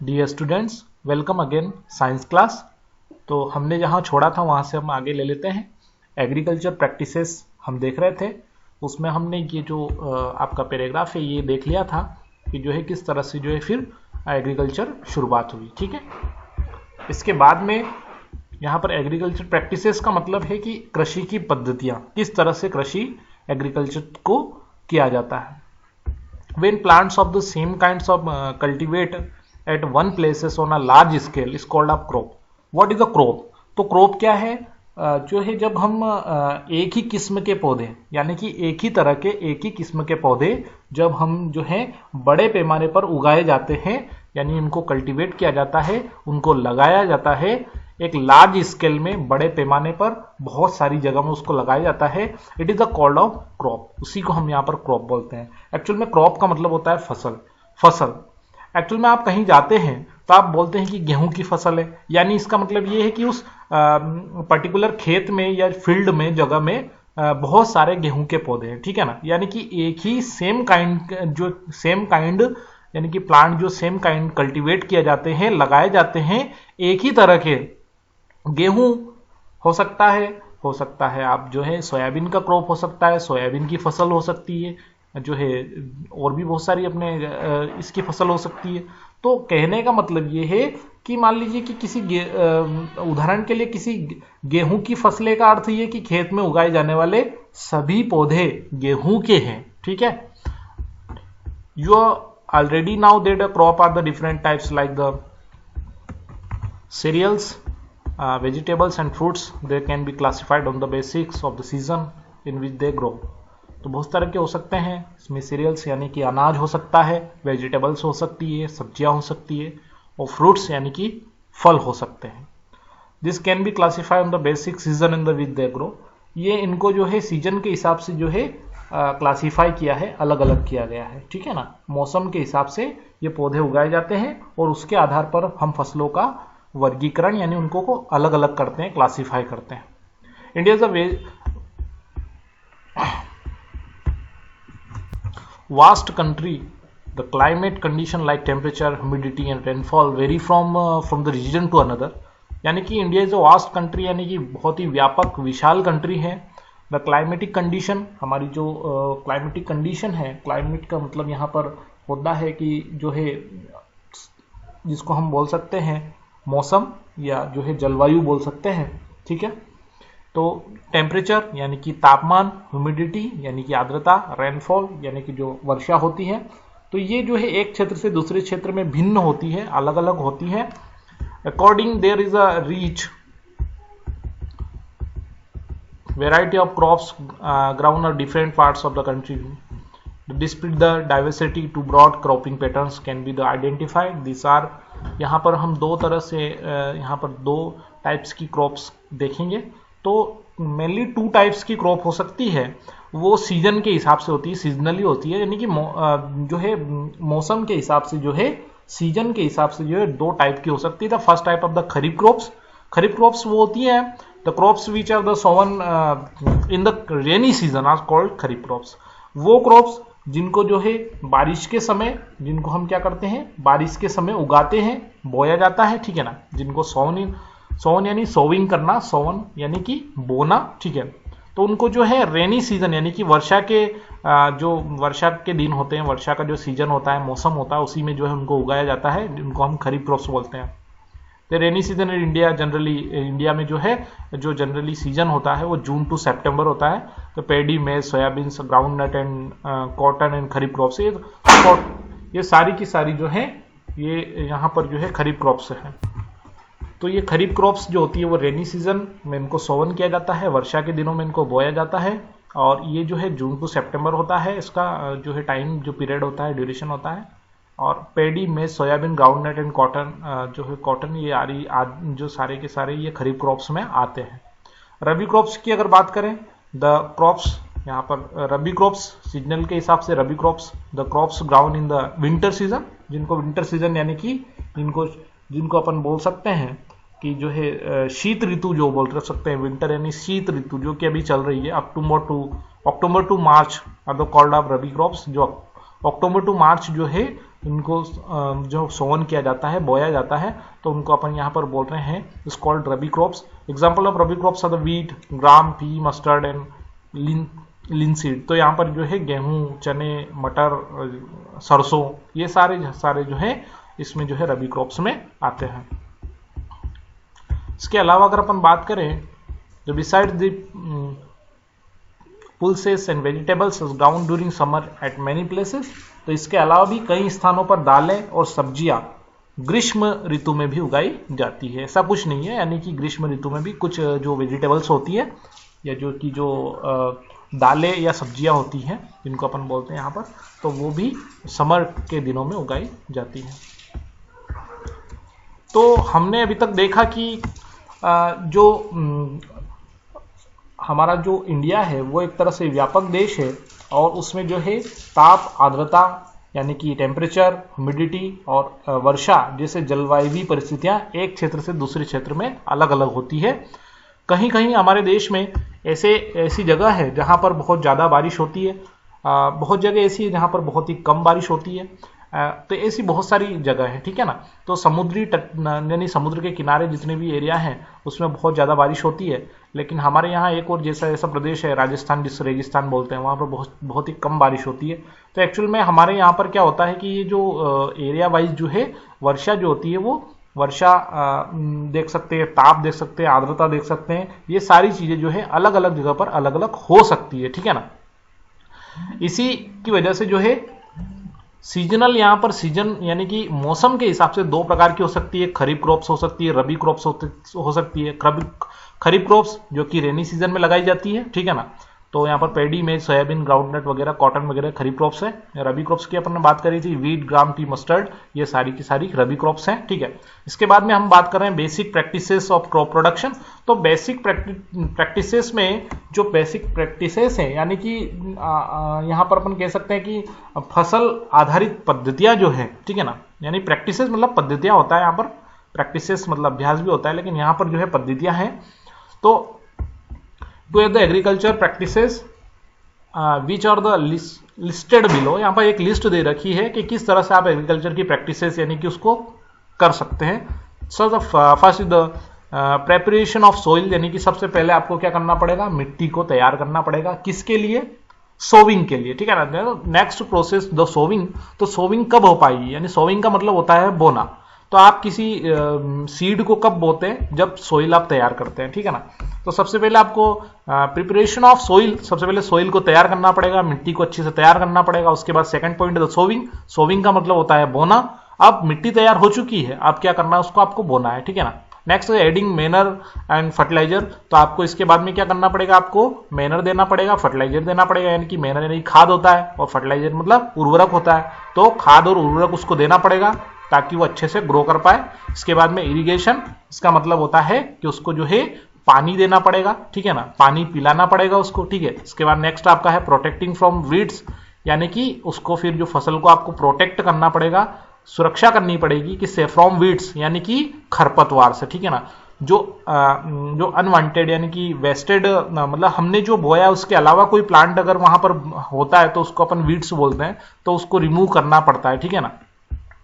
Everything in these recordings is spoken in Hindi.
Dear students, welcome again science class. तो हमने जहाँ छोड़ा था वहाँ से हम आगे ले लेते हैं। एग्रीकल्चर प्रैक्टिसेस हम देख रहे थे, उसमें हमने ये जो आपका पैराग्राफ है ये देख लिया था कि जो है किस तरह से जो है फिर एग्रीकल्चर शुरुआत हुई। ठीक है, इसके बाद में यहाँ पर एग्रीकल्चर प्रैक्टिसेस का मतलब है कि कृषि की पद्धतियाँ, किस तरह से कृषि एग्रीकल्चर को किया जाता है। When plants of the same kinds of cultivate at one places on a large scale is called a crop. What is a crop? तो crop क्या है? जो है जब हम एक ही किस्म के पौधे यानी कि एक ही तरह के एक ही किस्म के पौधे जब हम जो है बड़े पैमाने पर उगाए जाते हैं, यानी उनको कल्टीवेट किया जाता है, उनको लगाया जाता है एक लार्ज स्केल में, बड़े पैमाने पर बहुत सारी जगह में उसको लगाया जाता है। It is the called of crop, उसी को हम यहाँ पर क्रॉप बोलते हैं। एक्चुअल में क्रॉप का मतलब होता है फसल। एक्चुअल में आप कहीं जाते हैं तो आप बोलते हैं कि गेहूं की फसल है, यानी इसका मतलब ये है कि उस पर्टिकुलर खेत में या फील्ड में, जगह में बहुत सारे गेहूं के पौधे हैं। ठीक है ना, यानी कि एक ही सेम काइंड यानी कि प्लांट जो सेम काइंड कल्टीवेट किया जाते हैं, लगाए जाते हैं, एक ही तरह के गेहूं हो सकता है आप जो है सोयाबीन का क्रॉप हो सकता है, सोयाबीन की फसल हो सकती है, जो है और भी बहुत सारी अपने इसकी फसल हो सकती है। तो कहने का मतलब ये है कि मान लीजिए कि किसी उदाहरण के लिए किसी गेहूं की फसलें का अर्थ ये कि खेत में उगाए जाने वाले सभी पौधे गेहूं के हैं। ठीक है, you already now that a crop are the different types like the cereals, vegetables and fruits. They can be classified on the basics of the season in which they grow. तो बहुत तरह के हो सकते हैं इसमें। सीरियल्स यानी कि अनाज हो सकता है, वेजिटेबल्स हो सकती है, सब्जियां हो सकती है, और फ्रूट्स यानी कि फल हो सकते हैं। This can be classified on the basic season in the which they grow. ये इनको जो है सीजन के हिसाब से जो है क्लासिफाई किया है, अलग अलग किया गया है। ठीक है ना, मौसम के हिसाब से ये पौधे उगाए जाते हैं और उसके आधार पर हम फसलों का वर्गीकरण यानी उनको को अलग अलग करते हैं, क्लासिफाई करते हैं। India is a vast country. The climate condition like temperature, humidity and rainfall vary from the region to another. यानी कि India is a vast country, यानी कि बहुत ही व्यापक विशाल कंट्री है। द क्लाइमेटिक कंडीशन, हमारी जो क्लाइमेटिक कंडीशन है, क्लाइमेट का मतलब यहाँ पर होता है कि जो है जिसको हम बोल सकते हैं मौसम या जो है जलवायु बोल सकते हैं। ठीक है, तो टेम्परेचर यानी कि तापमान, ह्यूमिडिटी यानी कि आर्द्रता, रेनफॉल यानी कि जो वर्षा होती है, तो ये जो है एक क्षेत्र से दूसरे क्षेत्र में भिन्न होती है, अलग अलग होती है। According there is a rich variety of crops grown on different parts of the country. Despite the diversity to broad cropping patterns can be identified. These are, यहाँ पर हम दो तरह से यहाँ पर दो टाइप्स की क्रॉप्स देखेंगे। तो मेनली टू टाइप्स की क्रॉप हो सकती है, वो सीजन के हिसाब से होती है, सीजनली होती है, यानी कि जो है मौसम के हिसाब से जो है सीजन के हिसाब से जो है दो टाइप की हो सकती है। The first type of the kharif crops. Kharif crops वो होती है the crops which are the sown in the rainy season are called kharif crops. वो क्रॉप्स जिनको जो है बारिश के समय, जिनको हम क्या करते हैं बारिश के समय उगाते हैं, बोया जाता है। ठीक है ना, जिनको सोवन यानी सोविंग करना, सोवन यानी कि बोना। ठीक है, तो उनको जो है रेनी सीजन यानी कि वर्षा के दिन होते हैं, वर्षा का जो सीजन होता है, मौसम होता है, उसी में जो है उनको उगाया जाता है, जिनको हम खरीफ क्रॉप्स बोलते हैं। तो रेनी सीजन इन इंडिया में जो है जो जनरली सीजन होता है वो जून टू सितंबर होता है। तो paddy, maize, soybean, ground nut and cotton and kharif crops, ये सारी की सारी जो है ये यहाँ पर जो है खरीफ क्रॉप्स है। तो ये खरीफ क्रॉप्स जो होती है वो रेनी सीजन में इनको सोवन किया जाता है, वर्षा के दिनों में इनको बोया जाता है, और ये जो है जून टू सितंबर होता है, इसका जो है टाइम जो पीरियड होता है, ड्यूरेशन होता है। और paddy, maize, soybean, ground nut and cotton, जो है कॉटन, ये जो सारे के सारे ये खरीफ क्रॉप्स में आते हैं। रबी क्रॉप्स की अगर बात करें, द क्रॉप्स यहाँ पर रबी क्रॉप्स सीजनल के हिसाब से rabi crops, the crops grown in the winter season, जिनको विंटर सीजन यानी कि जिनको अपन बोल सकते हैं कि जो है शीत ऋतु जो बोल सकते हैं, विंटर यानी शीत ऋतु जो कि अभी चल रही है, October to March are the called of rabi crops. जो अक्टूबर टू मार्च जो है इनको जो सोवन किया जाता है, बोया जाता है, तो उनको अपन यहाँ पर बोल रहे हैं is called rabi crops. Example of rabi crops are the wheat, gram, pea, mustard and linseed. तो यहाँ पर जो है गेहूँ, चने, मटर, सरसों, ये सारे जो है इसमें जो है रबी क्रॉप्स में आते हैं। इसके अलावा अगर अपन बात करें तो beside the pulses and vegetables is grown during summer at many places, तो इसके अलावा भी कई स्थानों पर दालें और सब्जियां ग्रीष्म ऋतु में भी उगाई जाती है। ऐसा कुछ नहीं है, यानी कि ग्रीष्म ऋतु में भी कुछ जो वेजिटेबल्स होती है या जो दालें या सब्जियां होती हैं जिनको अपन बोलते हैं यहाँ पर, तो वो भी समर के दिनों में उगाई जाती है। तो हमने अभी तक देखा कि जो हमारा जो इंडिया है वो एक तरह से व्यापक देश है और उसमें जो है ताप, आर्द्रता यानी कि टेम्परेचर, ह्यूमिडिटी और वर्षा जैसे जलवायु परिस्थितियां एक क्षेत्र से दूसरे क्षेत्र में अलग अलग होती है। कहीं कहीं हमारे देश में ऐसी जगह है जहां पर बहुत ज़्यादा बारिश होती है, बहुत जगह ऐसी है जहां पर बहुत ही कम बारिश होती है। तो ऐसी बहुत सारी जगह है, ठीक है ना। तो समुद्री तट यानी समुद्र के किनारे जितने भी एरिया हैं उसमें बहुत ज़्यादा बारिश होती है, लेकिन हमारे यहाँ एक और ऐसा प्रदेश है राजस्थान, जिसे रेगिस्तान बोलते हैं, वहाँ पर बहुत ही कम बारिश होती है। तो एक्चुअल में हमारे यहाँ पर क्या होता है कि ये जो एरिया वाइज जो है वर्षा जो होती है वो वर्षा देख सकते हैं, ताप देख सकते हैं, आर्द्रता देख सकते हैं, ये सारी चीज़ें जो है अलग अलग जगह पर अलग अलग हो सकती है, ठीक है ना। इसी की वजह से जो है सीजनल, यहाँ पर सीजन यानी कि मौसम के हिसाब से दो प्रकार की हो सकती है, खरीफ क्रॉप्स हो सकती है, रबी क्रॉप्स हो सकती है। खरीफ क्रॉप्स जो कि रेनी सीजन में लगाई जाती है, ठीक है ना। तो यहाँ पर पैडी में सोयाबीन, ग्राउंडनट वगैरह, कॉटन वगैरह खरीफ क्रॉप्स है। रबी क्रॉप्स की अपन ने बात करी थी, वीट, ग्राम, टी, मस्टर्ड, ये सारी की सारी रबी क्रॉप्स हैं, ठीक है। इसके बाद में हम बात कर रहे हैं basic practices of crop production. तो बेसिक प्रैक्टिसेस में जो बेसिक प्रैक्टिसेस हैं यानी कि यहाँ पर अपन कह सकते हैं कि फसल आधारित पद्धतियाँ जो है, ठीक है ना। यानी प्रैक्टिसेस मतलब पद्धतियाँ होता है, यहाँ पर प्रैक्टिसेस मतलब अभ्यास भी होता है, लेकिन यहाँ पर जो है पद्धतियाँ हैं। तो the agriculture practices which are the listed below, यहाँ पर एक लिस्ट दे रखी है कि किस तरह से आप एग्रीकल्चर की प्रैक्टिसेस यानी कि उसको कर सकते हैं। So the first the preparation of soil, यानी कि सबसे पहले आपको क्या करना पड़ेगा, मिट्टी को तैयार करना पड़ेगा। किसके लिए? सोविंग के लिए, ठीक है ना। Next process the sowing. तो सोविंग कब हो पाएगी, यानी सोविंग का मतलब होता है बोना। तो आप किसी सीड को कब बोते हैं, जब सोइल आप तैयार करते हैं, ठीक है ना। तो सबसे पहले आपको प्रिपरेशन ऑफ सोइल, सबसे पहले सोइल को तैयार करना पड़ेगा, मिट्टी को अच्छे से तैयार करना पड़ेगा। उसके बाद second point the sowing. Sowing का मतलब होता है बोना। अब मिट्टी तैयार हो चुकी है, अब क्या करना है, उसको आपको बोना है, ठीक है ना। Next adding manure and fertiliser. तो आपको इसके बाद में क्या करना पड़ेगा, आपको मैनर देना पड़ेगा, फर्टिलाइजर देना पड़ेगा। यानी कि मैनर यानी खाद होता है और फर्टिलाइजर मतलब उर्वरक होता है। तो खाद और उर्वरक उसको देना पड़ेगा ताकि वो अच्छे से ग्रो कर पाए। इसके बाद में इरिगेशन, इसका मतलब होता है कि उसको जो है पानी देना पड़ेगा, ठीक है ना, पानी पिलाना पड़ेगा उसको, ठीक है। इसके बाद नेक्स्ट आपका है प्रोटेक्टिंग फ्रॉम वीड्स, यानी कि उसको फिर जो फसल को आपको प्रोटेक्ट करना पड़ेगा, सुरक्षा करनी पड़ेगी किससे, फ्रॉम वीड्स यानी कि खरपतवार से, ठीक है ना। जो अनवांटेड यानी कि वेस्टेड, मतलब हमने जो बोया उसके अलावा कोई प्लांट अगर वहां पर होता है तो उसको अपन वीड्स बोलते हैं, तो उसको रिमूव करना पड़ता है, ठीक है ना।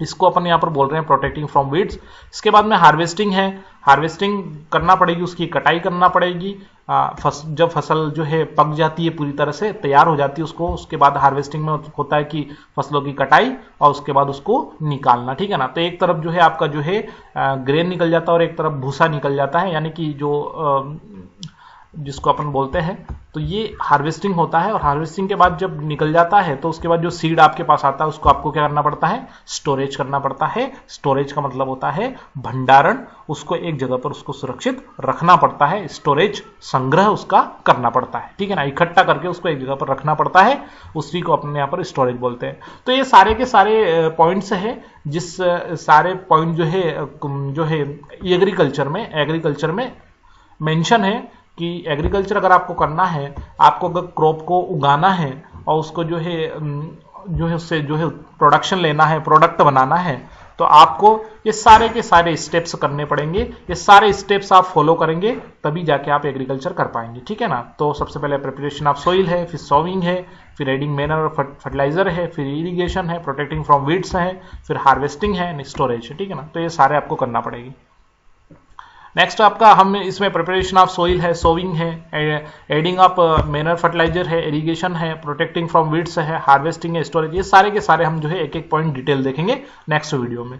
इसको अपन यहाँ पर बोल रहे हैं प्रोटेक्टिंग फ्रॉम वीड्स। इसके बाद में हार्वेस्टिंग है, हार्वेस्टिंग करना पड़ेगी, उसकी कटाई करना पड़ेगी। जब फसल जो है पक जाती है, पूरी तरह से तैयार हो जाती है उसको, उसके बाद हार्वेस्टिंग में होता है कि फसलों की कटाई और उसके बाद उसको निकालना, ठीक है ना। तो एक तरफ जो है आपका जो है ग्रेन निकल जाता है और एक तरफ भूसा निकल जाता है, यानी कि जो जिसको अपन बोलते हैं। तो ये हार्वेस्टिंग होता है और हार्वेस्टिंग के बाद जब निकल जाता है तो उसके बाद जो सीड आपके पास आता है उसको आपको क्या करना पड़ता है, स्टोरेज करना पड़ता है। स्टोरेज का मतलब होता है भंडारण, उसको एक जगह पर उसको सुरक्षित रखना पड़ता है, स्टोरेज संग्रह उसका करना पड़ता है, ठीक है ना। इकट्ठा करके उसको एक जगह पर रखना पड़ता है, उसी को अपने यहाँ पर स्टोरेज बोलते हैं। तो ये सारे के सारे पॉइंट्स है, जिस सारे पॉइंट जो है एग्रीकल्चर में मेंशन है कि एग्रीकल्चर अगर आपको करना है, आपको अगर क्रॉप को उगाना है और उसको जो है उससे जो है प्रोडक्शन लेना है, प्रोडक्ट बनाना है, तो आपको ये सारे के सारे स्टेप्स करने पड़ेंगे। ये सारे स्टेप्स आप फॉलो करेंगे तभी जाके आप एग्रीकल्चर कर पाएंगे, ठीक है ना। तो सबसे पहले प्रिपरेशन ऑफ सोइल है, फिर सोविंग है, फिर एडिंग मैनर और फर्टिलाइजर है, फिर इरिगेशन है, प्रोटेक्टिंग फ्रॉम वीड्स है, फिर हार्वेस्टिंग है एंड स्टोरेज है, ठीक है ना। तो ये सारे आपको करना पड़ेगी। नेक्स्ट आपका हम इसमें प्रिपरेशन ऑफ सोइल है, सोविंग है, एडिंग ऑफ मैनर फर्टिलाइजर है, इरिगेशन है, प्रोटेक्टिंग फ्रॉम वीड्स है, हार्वेस्टिंग है, स्टोरेज, ये सारे के सारे हम जो है एक एक पॉइंट डिटेल देखेंगे नेक्स्ट वीडियो में।